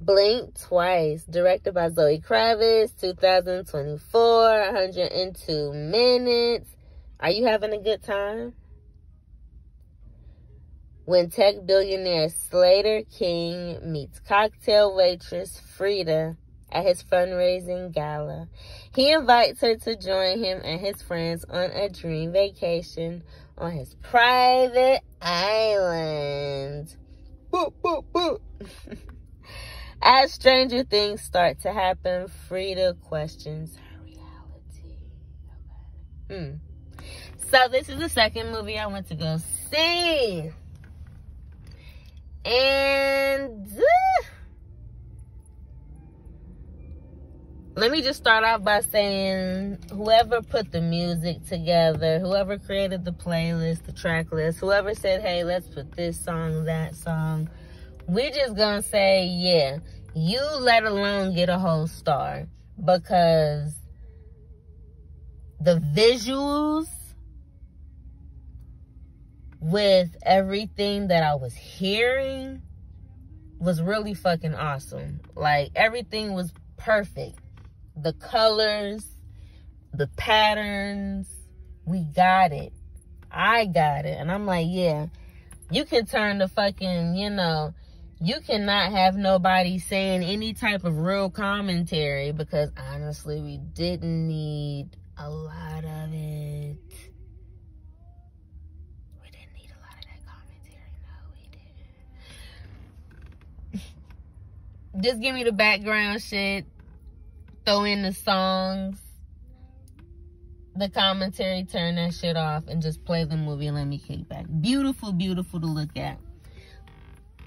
Blink Twice, directed by Zoe Kravitz, 2024, 102 minutes. Are you having a good time? When tech billionaire Slater King meets cocktail waitress Frida at his fundraising gala, he invites her to join him and his friends on a dream vacation on his private island. Boop, boop, boop. As stranger things start to happen, Frida questions her reality. So this is the second movie I went to go see. And let me just start off by saying, whoever put the music together, whoever created the playlist, the track list, whoever said, hey, let's put this song, that song, we just gonna say, yeah, you let alone get a whole star, because the visuals with everything that I was hearing was really fucking awesome. Like, everything was perfect. The colors, the patterns, we got it. I got it. And I'm like, yeah, you can turn the fucking, you cannot have nobody saying any type of real commentary, because honestly, we didn't need a lot of it. We didn't need a lot of that commentary. No, we didn't. Just give me the background shit. Throw in the songs. The commentary, turn that shit off, and just play the movie and let me kick back. Beautiful, beautiful to look at.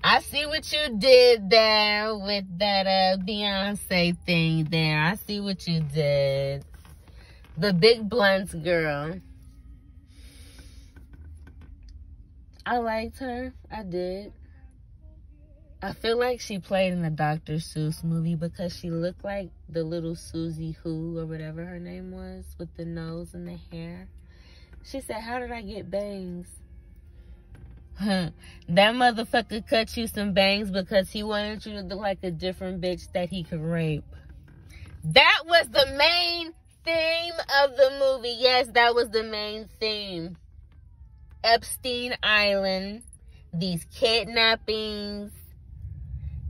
I see what you did there with that Beyonce thing there. I see what you did. The Big Blunts girl. I liked her. I did. I feel like she played in a Dr. Seuss movie, because she looked like the little Susie Who, or whatever her name was, with the nose and the hair. She said, how did I get bangs? That motherfucker cut you some bangs because he wanted you to look like a different bitch that he could rape. That was the main theme of the movie. Yes, that was the main theme. Epstein Island, these kidnappings,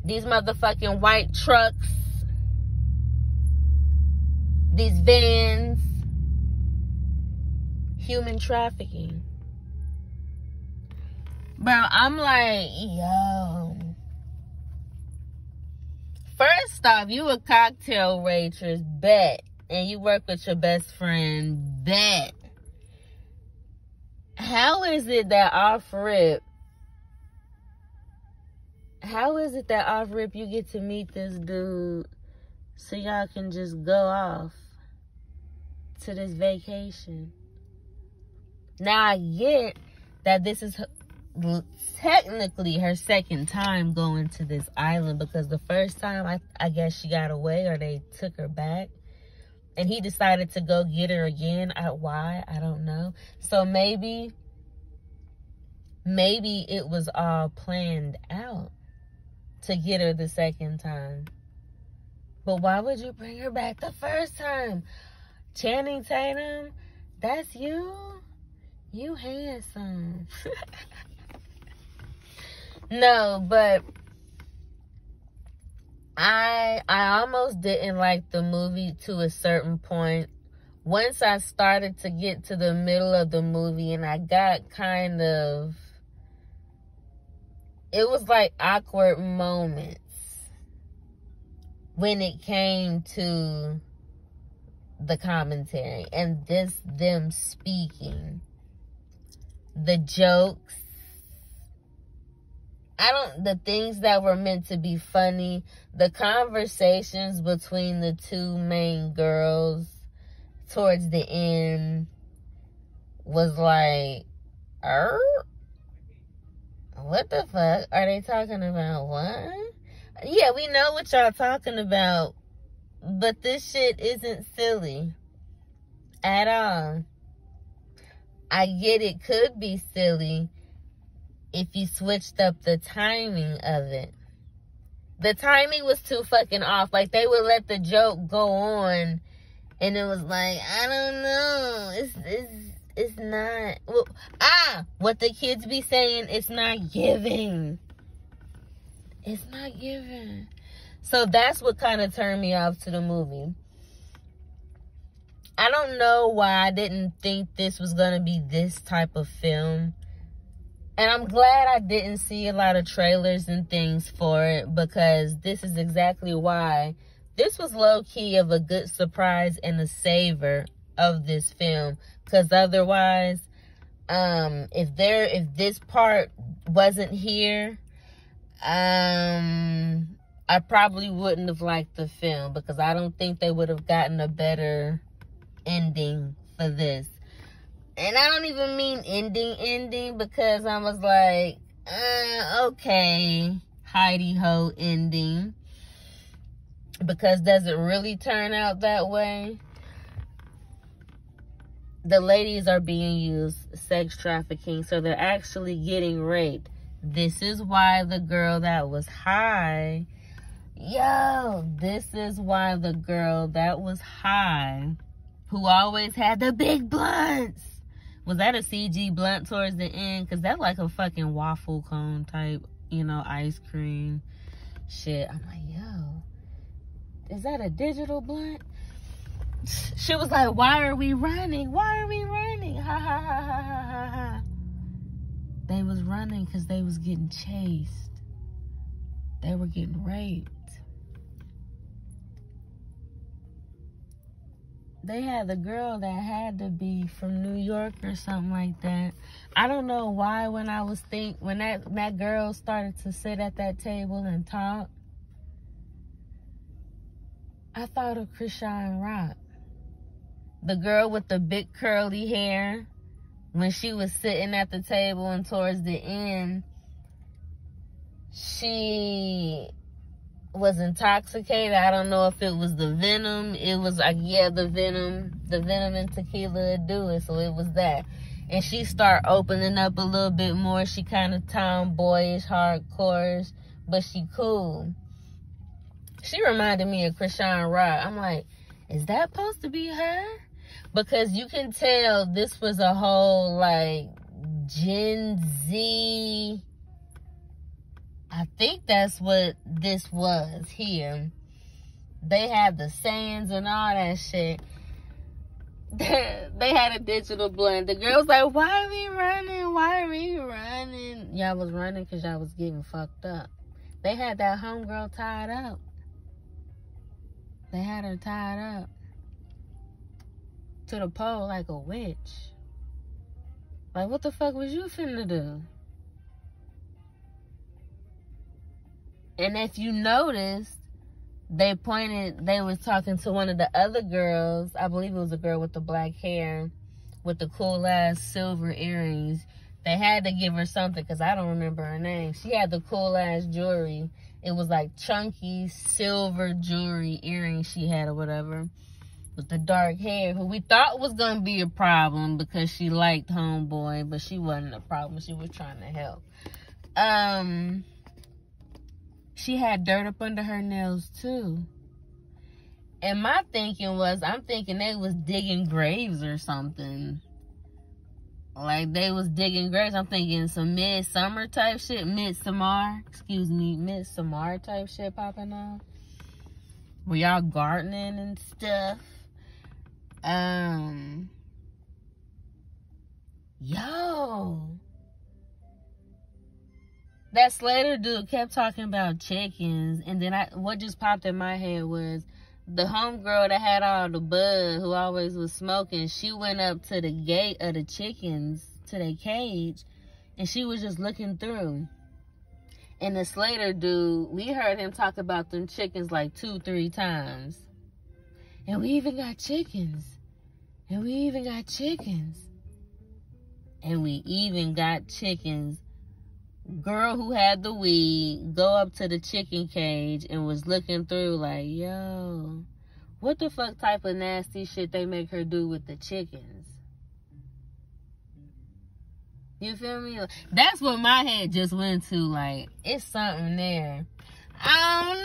these motherfucking white trucks, these vans, human trafficking. Bro, I'm like, yo. First off, you a cocktail waitress, bet. And you work with your best friend, bet. How is it that off rip you get to meet this dude so y'all can just go off to this vacation? Now, I get that this is technically her second time going to this island, because the first time, I guess she got away, or they took her back. And he decided to go get her again. Why? I don't know. So maybe it was all planned out to get her the second time. But why would you bring her back the first time? Channing Tatum, that's you? You handsome. No, but I almost didn't like the movie to a certain point. Once I started to get to the middle of the movie, and I got kind of, it was like awkward moments when it came to the commentary and them speaking. The jokes. The things that were meant to be funny, the conversations between the two main girls towards the end was like, what the fuck are they talking about? What? Yeah, we know what y'all talking about, but this shit isn't silly at all. I get it could be silly if you switched up the timing of it. The timing was too fucking off. Like, they would let the joke go on, and it was like, I don't know. It's not. Well, what the kids be saying, it's not giving. It's not giving. So that's what kind of turned me off to the movie. I don't know why I didn't think this was going to be this type of film. And I'm glad I didn't see a lot of trailers and things for it, because this is exactly why. This was low-key of a good surprise and a savor of this film. Because otherwise, if this part wasn't here, I probably wouldn't have liked the film, because I don't think they would have gotten a better ending for this. And I don't even mean ending, because I was like, okay, Heidi Ho ending. Because does it really turn out that way? The ladies are being used, sex trafficking, so they're actually getting raped. This is why the girl that was high, this is why the girl that was high, who always had the big blunts, was that a CG blunt towards the end? Because that's like a fucking waffle cone type, ice cream shit. I'm like, is that a digital blunt? She was like, why are we running? Why are we running? Ha, ha, ha, ha, ha, ha, ha. They was running because they was getting chased. They were getting raped. They had the girl that had to be from New York or something like that. I don't know why when that girl started to sit at that table and talk, I thought of Krishan Rock. The girl with the big curly hair, when she was sitting at the table and towards the end, she was intoxicated. I don't know if it was the venom. It was like, the venom and tequila do it. So it was that. And she started opening up a little bit more. She kind of tomboyish, hardcore, but she cool. She reminded me of Krishan Rock. I'm like, is that supposed to be her? Because you can tell this was a whole, like, Gen Z. I think that's what this was here. They had the sayings and all that shit. They had a digital blunt. The girl was like, why are we running? Why are we running? Y'all was running because y'all was getting fucked up. They had that homegirl tied up. They had her tied up to the pole like a witch. Like, what the fuck was you finna do? And if you noticed, they was talking to one of the other girls. I believe it was a girl with the black hair, with the cool ass silver earrings. They had to give her something because I don't remember her name. She had the cool ass jewelry. It was like chunky silver jewelry earrings she had or whatever. With the dark hair, who we thought was going to be a problem because she liked homeboy, but she wasn't a problem. She was trying to help. She had dirt up under her nails too. And my thinking was, I'm thinking they was digging graves or something. Like, they was digging graves. I'm thinking some midsummer type shit. Midsummer type shit popping off. Were y'all gardening and stuff? That Slater dude kept talking about chickens. And then what just popped in my head was the homegirl that had all the bud, who always was smoking, she went up to the gate of the chickens, to their cage, and she was just looking through. And the Slater dude, we heard him talk about them chickens like 2-3 times. And we even got chickens. And we even got chickens. And we even got chickens. Girl who had the weed go up to the chicken cage and was looking through like, yo, what the fuck type of nasty shit they make her do with the chickens? You feel me? That's what my head just went to. Like, it's something there. I don't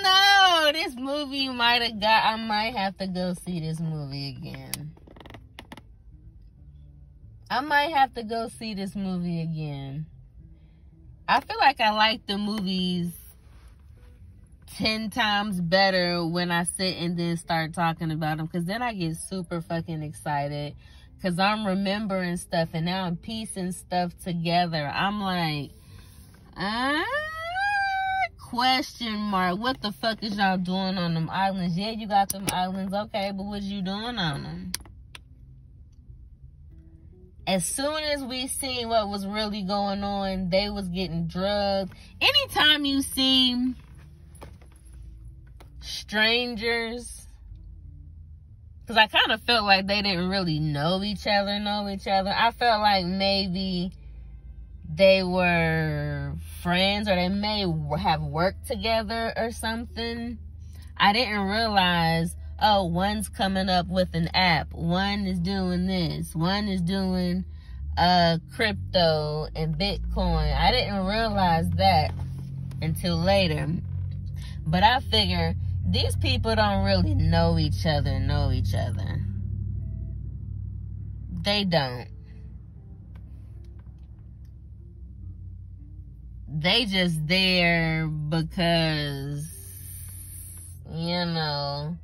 movie might have got, I might have to go see this movie again. I might have to go see this movie again. I feel like I like the movies 10 times better when I sit and then start talking about them, because then I get super fucking excited because I'm remembering stuff and now I'm piecing stuff together. I'm like, question mark, what the fuck is y'all doing on them islands? Yeah, you got them islands, okay, but what you doing on them? As soon as we seen what was really going on, they was getting drugged. Anytime you see strangers, because I kind of felt like they didn't really know each other. I felt like maybe they were friends or they may have worked together or something. I didn't realize, oh, one's coming up with an app, one is doing this, one is doing crypto and Bitcoin. I didn't realize that until later. But I figure these people don't really know each other. They don't. They just there because, you know,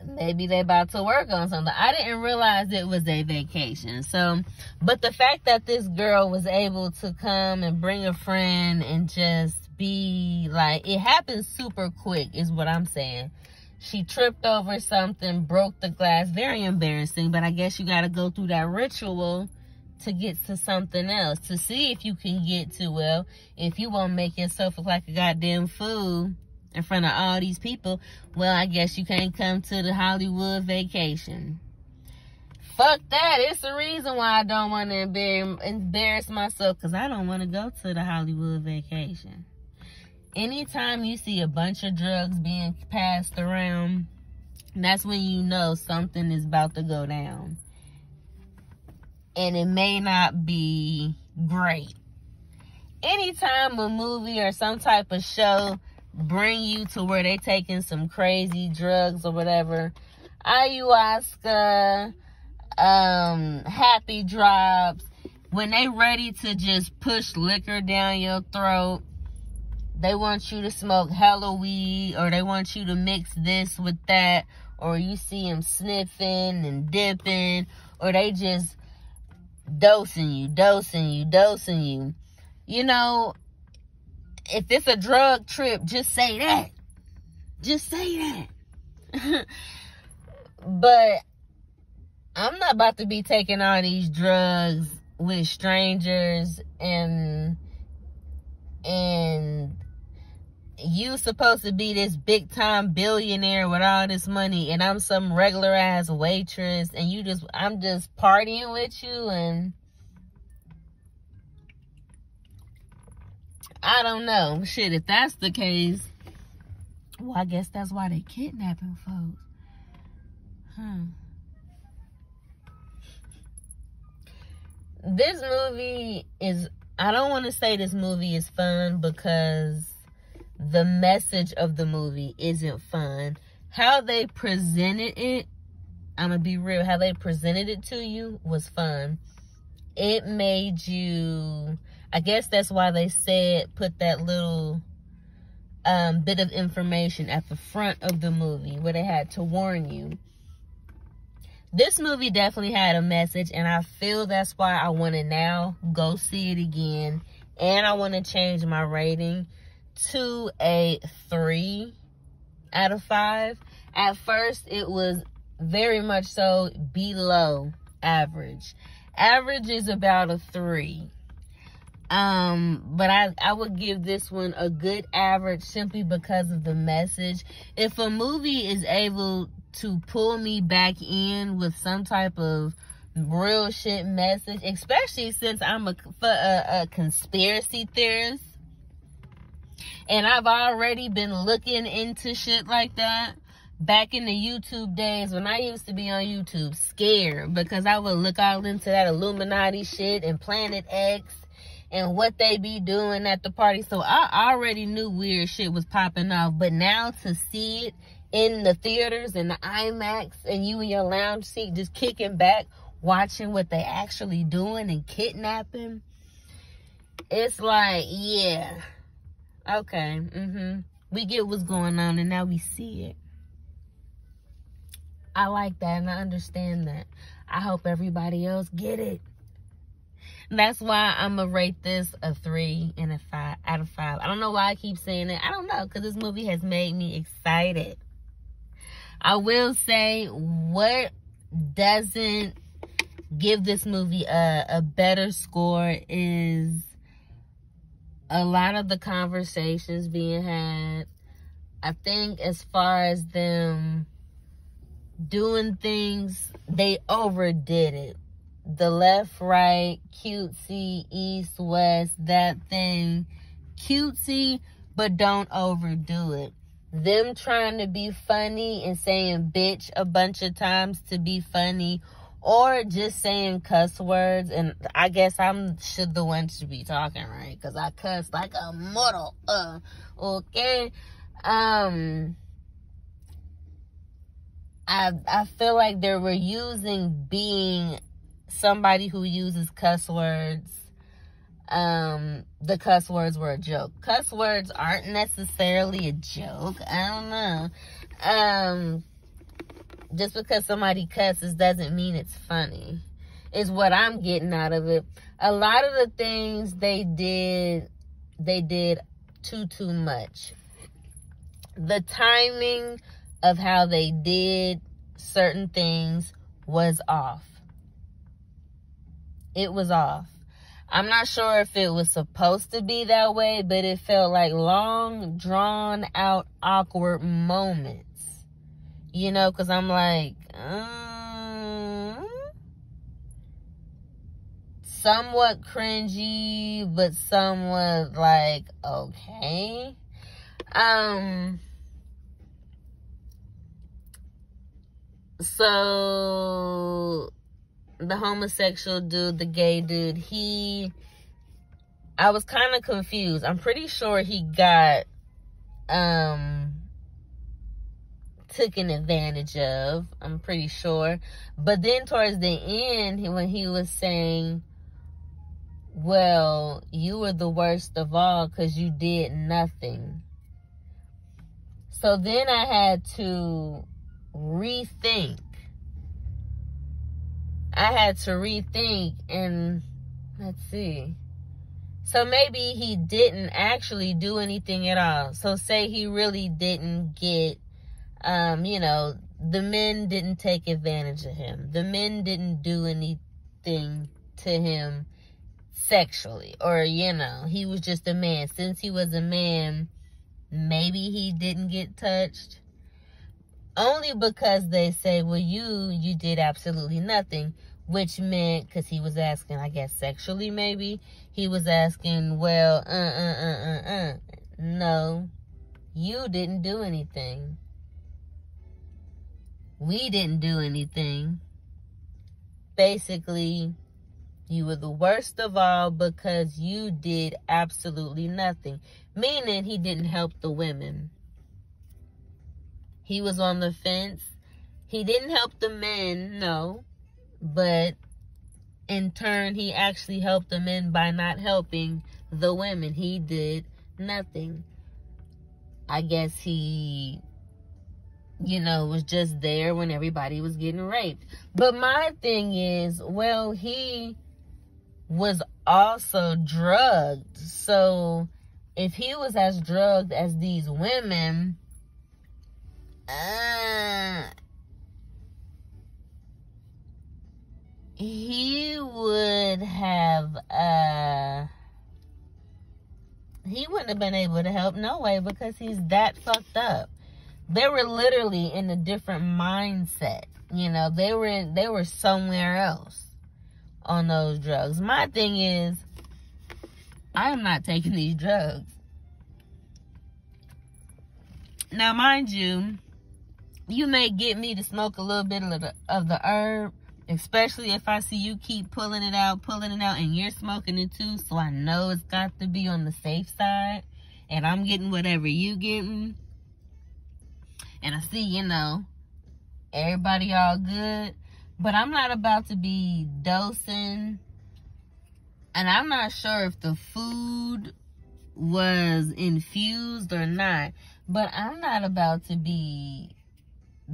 maybe they about to work on something. I didn't realize it was a vacation. So, but the fact that this girl was able to come and bring a friend and just be like, it happened super quick is what I'm saying. She tripped over something, broke the glass. Very embarrassing, but I guess you got to go through that ritual to get to something else, to see if you can get to, well, if you won't make yourself look like a goddamn fool in front of all these people, well, I guess you can't come to the Hollywood vacation. Fuck that. It's the reason why I don't want to embarrass myself, because I don't want to go to the Hollywood vacation. Anytime you see a bunch of drugs being passed around, that's when you know something is about to go down. And it may not be great. Anytime a movie or some type of show bring you to where they taking some crazy drugs or whatever, ayahuasca, happy drops, when they ready to just push liquor down your throat, they want you to smoke hella weed, or they want you to mix this with that, or you see them sniffing and dipping, or they just dosing you. You know, if it's a drug trip, just say that. But I'm not about to be taking all these drugs with strangers, and you supposed to be this big time billionaire with all this money, and I'm some regular ass waitress, and I'm just partying with you, and I don't know. Shit, if that's the case, well, I guess that's why they kidnapping folks. This movie is, I don't want to say this movie is fun, because the message of the movie isn't fun. How they presented it, I'm going to be real, how they presented it to you was fun. It made you, I guess that's why they said put that little bit of information at the front of the movie where they had to warn you. This movie definitely had a message, and I feel that's why I want to now go see it again, and I want to change my rating to a 3 out of 5. At first, it was very much so below average. Average is about a 3. But I would give this one a good average simply because of the message. If a movie is able to pull me back in with some type of real shit message, especially since I'm a conspiracy theorist, and I've already been looking into shit like that back in the YouTube days when I used to be on YouTube scared, because I would look all into that Illuminati shit and Planet X and what they be doing at the party. So I already knew weird shit was popping off. But now to see it in the theaters and the IMAX, and you in your lounge seat just kicking back, watching what they actually doing and kidnapping, it's like, yeah, okay, we get what's going on, and now we see it. I like that, and I understand that. I hope everybody else get it. That's why I'm going to rate this a 3 and a 5 out of 5. I don't know why I keep saying it. I don't know, because this movie has made me excited. I will say, what doesn't give this movie a better score is a lot of the conversations being had. I think as far as them doing things, they overdid it. The left, right, cutesy, east, west, that thing. Cutesy, but don't overdo it. Them trying to be funny and saying bitch a bunch of times to be funny, or just saying cuss words. And I guess I'm the one to be talking, right? Because I cuss like a mortal. Okay. I feel like they were using being somebody who uses cuss words. The cuss words were a joke. Cuss words aren't necessarily a joke. I don't know. Just because somebody cusses doesn't mean it's funny, is what I'm getting out of it. A lot of the things they did too much. The timing of how they did certain things was off. It was off. I'm not sure if it was supposed to be that way, but it felt like long, drawn out, awkward moments. You know, because I'm like, somewhat cringy, but somewhat like, okay. So the homosexual dude, the gay dude, I was kind of confused. I'm pretty sure he got taken advantage of. I'm pretty sure. But then towards the end, when he was saying, well, you were the worst of all because you did nothing. So then I had to rethink. And let's see. So maybe he didn't actually do anything at all. So say he really didn't get, the men didn't take advantage of him. The men didn't do anything to him sexually. Or, he was just a man. Since he was a man, maybe he didn't get touched. Only because they say, well, you did absolutely nothing. Which meant, because he was asking, I guess, sexually maybe. He was asking, well, no, you didn't do anything. We didn't do anything. Basically, you were the worst of all because you did absolutely nothing. Meaning he didn't help the women. He was on the fence. He didn't help the men, no. But in turn, he actually helped the men by not helping the women. He did nothing. I guess he, was just there when everybody was getting raped. But my thing is, well, he was also drugged. So if he was as drugged as these women, he would have, he wouldn't have been able to help no way because he's that fucked up. They were literally in a different mindset. They were somewhere else on those drugs. My thing is, I am not taking these drugs. Now, mind you, you may get me to smoke a little bit of the herb, Especially if I see you keep pulling it out, and you're smoking it too, so I know it's got to be on the safe side, and I'm getting whatever you getting, and I see, you know, everybody all good, but I'm not about to be dosing, and I'm not sure if the food was infused or not, but I'm not about to be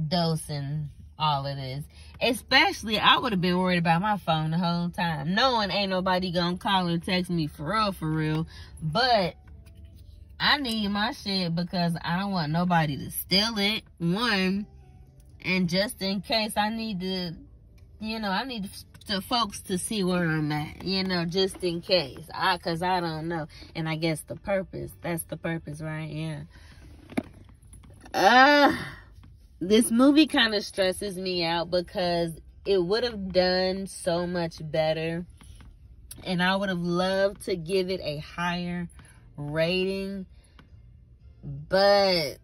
dosing all of this. Especially, I would have been worried about my phone the whole time, knowing ain't nobody gonna call or text me for real, but I need my shit because I don't want nobody to steal it, one, and just in case I need to, you know, I need the folks to see where I'm at, you know, just in case, because I don't know, and I guess the purpose, that's the purpose, right? Yeah. This movie kind of stresses me out because it would have done so much better, and I would have loved to give it a higher rating, but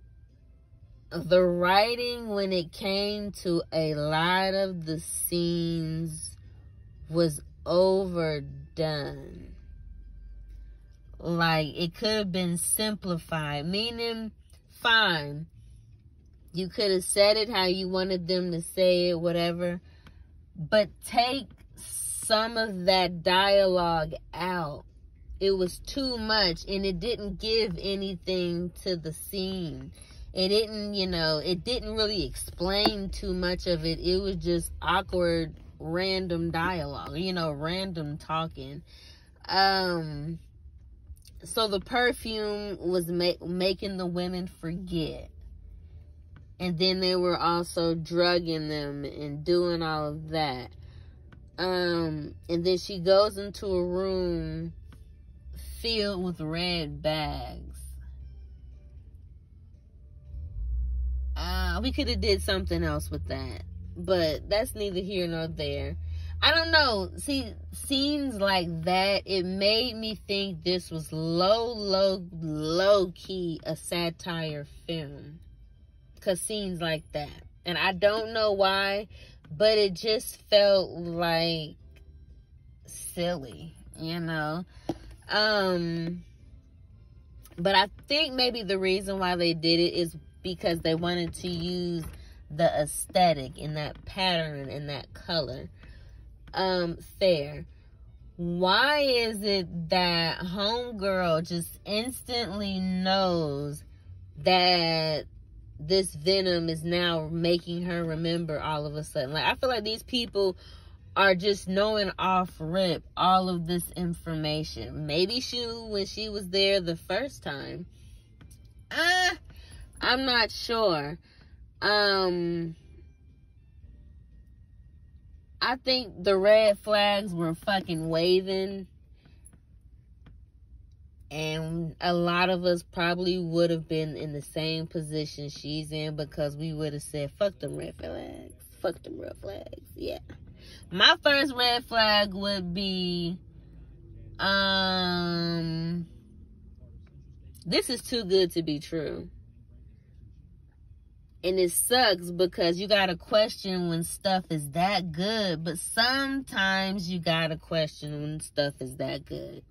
the writing when it came to a lot of the scenes was overdone. Like, it could have been simplified, meaning, fine, you could have said it how you wanted them to say it, whatever. But take some of that dialogue out. It was too much, and it didn't give anything to the scene. It didn't, you know, it didn't really explain too much of it. It was just awkward, random dialogue, you know, random talking. So the perfume was making the women forget. And then they were also drugging them and doing all of that. And then she goes into a room filled with red bags. We could have did something else with that. But that's neither here nor there. I don't know. See, scenes like that, it made me think this was low key a satire film. Because scenes like that. And I don't know why, but it just felt like silly, you know. But I think maybe the reason why they did it is because they wanted to use the aesthetic and that pattern and that color. Fair. Why is it that homegirl just instantly knows that this venom is now making her remember all of a sudden? Like, I feel like these people are just knowing off rip all of this information. Maybe when she was there the first time. I'm not sure. I think the red flags were fucking waving. And a lot of us probably would have been in the same position she's in, because we would have said, fuck them red flags. Fuck them red flags. Yeah. My first red flag would be, this is too good to be true. And it sucks because you gotta question when stuff is that good, but sometimes you gotta question when stuff is that good.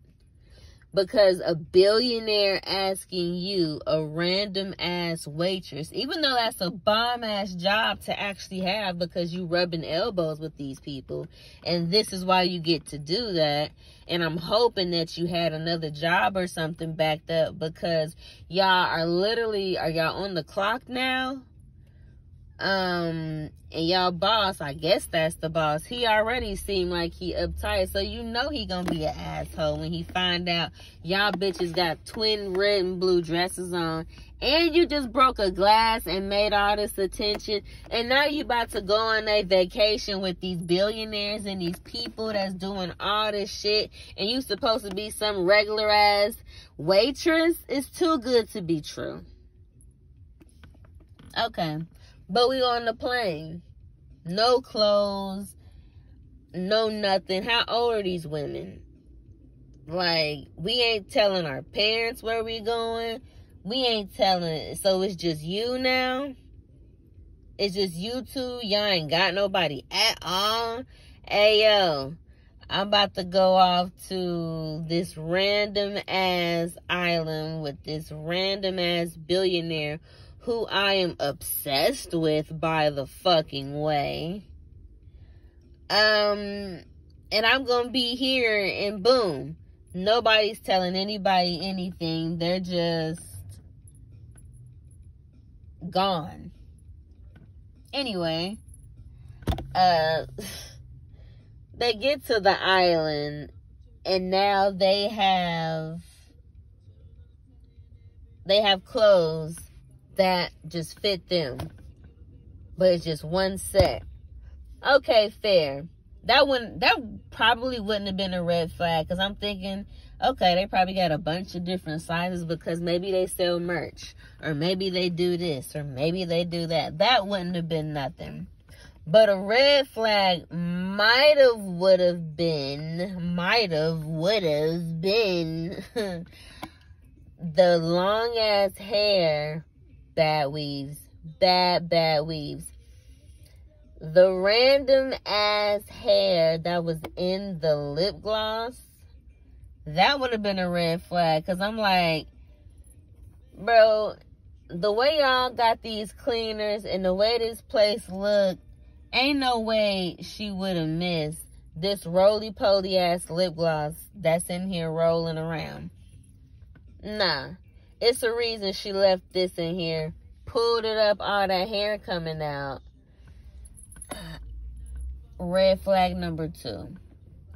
Because a billionaire asking you, a random ass waitress, even though that's a bomb ass job to actually have because you rubbing elbows with these people, and this is why you get to do that. And I'm hoping that you had another job or something backed up, because y'all are y'all on the clock now? And y'all boss, I guess that's the boss, he already seemed like he uptight, so you know he gonna be an asshole when he find out y'all bitches got twin red and blue dresses on, and you just broke a glass and made all this attention, and now you about to go on a vacation with these billionaires and these people that's doing all this shit, and you supposed to be some regular ass waitress? It's too good to be true. Okay. But we on the plane. No clothes. No nothing. How old are these women? Like, we ain't telling our parents where we going. We ain't telling. So it's just you now? It's just you two. Y'all ain't got nobody at all. Hey, yo, I'm about to go off to this random ass island with this random ass billionaire who I am obsessed with, by the fucking way. And I'm gonna be here, and boom, nobody's telling anybody anything. They're just gone. Anyway, they get to the island, and now they have clothes that just fit them, but it's just one set. Okay, fair. That probably wouldn't have been a red flag, because I'm thinking, okay, they probably got a bunch of different sizes because maybe they sell merch, or maybe they do this, or maybe they do that. That wouldn't have been nothing. But a red flag would have been the long ass hair, bad weaves. The random ass hair that was in the lip gloss, that would have been a red flag. Because I'm like, bro, the way y'all got these cleaners and the way this place looked, ain't no way she would have missed this roly-poly ass lip gloss that's in here rolling around. Nah. It's a reason she left this in here. Pulled it up, all that hair coming out. Red flag number 2.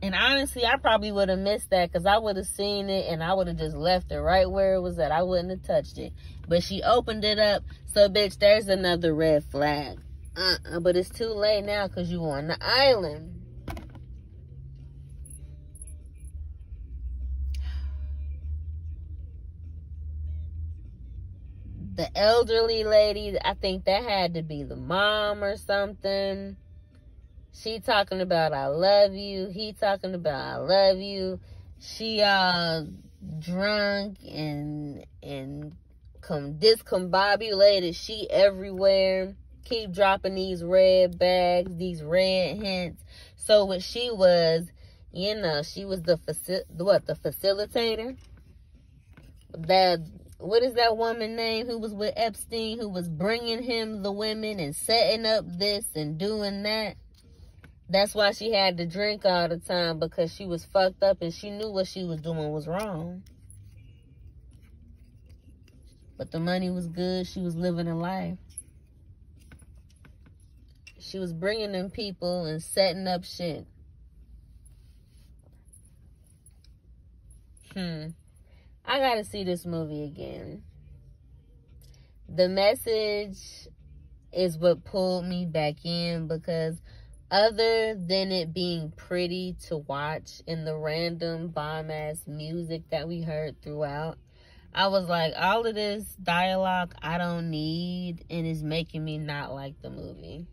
And honestly, I probably would have missed that, because I would have seen it and I would have just left it right where it was at. I wouldn't have touched it. But she opened it up. So, bitch, there's another red flag. But it's too late now, because you on the island. The elderly lady, I think that had to be the mom or something. She talking about I love you. He talking about I love you. She drunk and discombobulated. She everywhere. Keep dropping these red bags, these red hints. So what she was, you know, she was the facilitator? What is that woman name who was with Epstein, who was bringing him the women and setting up this and doing that? That's why she had to drink all the time, because she was fucked up and she knew what she was doing was wrong. But the money was good. She was living a life. She was bringing them people and setting up shit. I gotta see this movie again. The message is what pulled me back in, because other than it being pretty to watch and the random bomb-ass music that we heard throughout, I was like, all of this dialogue I don't need, and it's making me not like the movie.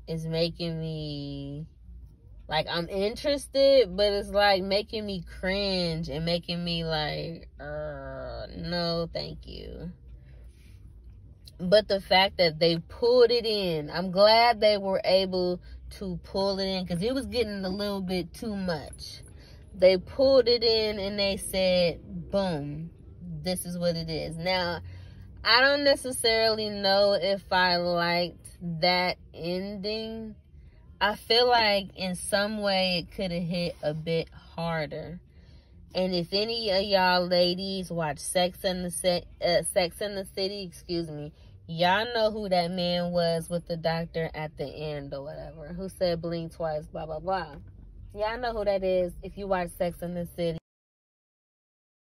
It's making me, like, I'm interested, but it's like making me cringe and making me like, no, thank you. But the fact that they pulled it in, I'm glad they were able to pull it in, because it was getting a little bit too much. They pulled it in and they said, boom, this is what it is. Now, I don't necessarily know if I liked that ending. I feel like in some way it could have hit a bit harder. And if any of y'all ladies watch Sex in the City, excuse me, y'all know who that man was with the doctor at the end or whatever, who said blink twice, blah, blah, blah. Y'all know who that is if you watch Sex in the City.